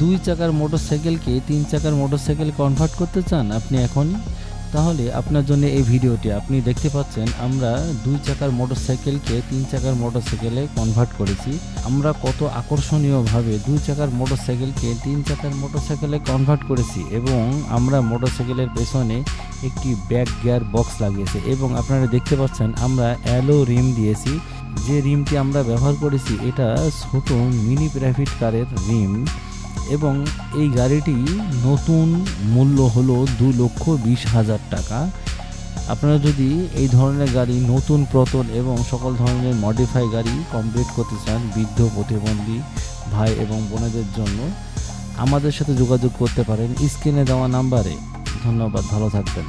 2 চাকার মোটরসাইকেলকে 3 চাকার মোটরসাইকেলে কনভার্ট করতে চান আপনি এখনই? তাহলে আপনার জন্য এই ভিডিওটি। আপনি দেখতে পাচ্ছেন আমরা 2 চাকার মোটরসাইকেলকে 3 চাকার মোটরসাইকেলে কনভার্ট করেছি। আমরা কত আকর্ষণীয়ভাবে 2 চাকার মোটরসাইকেলকে 3 চাকার মোটরসাইকেলে কনভার্ট করেছি এবং আমরা মোটরসাইকেলের পেছনে একটি ব্যাক গিয়ার বক্স লাগিয়েছি এবং আপনারা দেখতে পাচ্ছেন আমরা অ্যালো রিম দিয়েছি। যে রিমটি আমরা ব্যবহার করেছি এটা ছোট মিনি প্রাইভেট কারের রিম এবং এই গাড়িটি নতুন মূল্য হলো 2,20,000 টাকা। আপনারা যদি এই ধরনের গাড়ি নতুন প্রতন এবং সকল ধরনের মডিফাই গাড়ি কমপ্লিট করতে চান বৃদ্ধ প্রতিবন্ধী ভাই এবং বোনেদের জন্য আমাদের সাথে যোগাযোগ করতে পারেন স্ক্রিনে দেওয়া নাম্বারে। ধন্যবাদ, ভালো থাকবেন।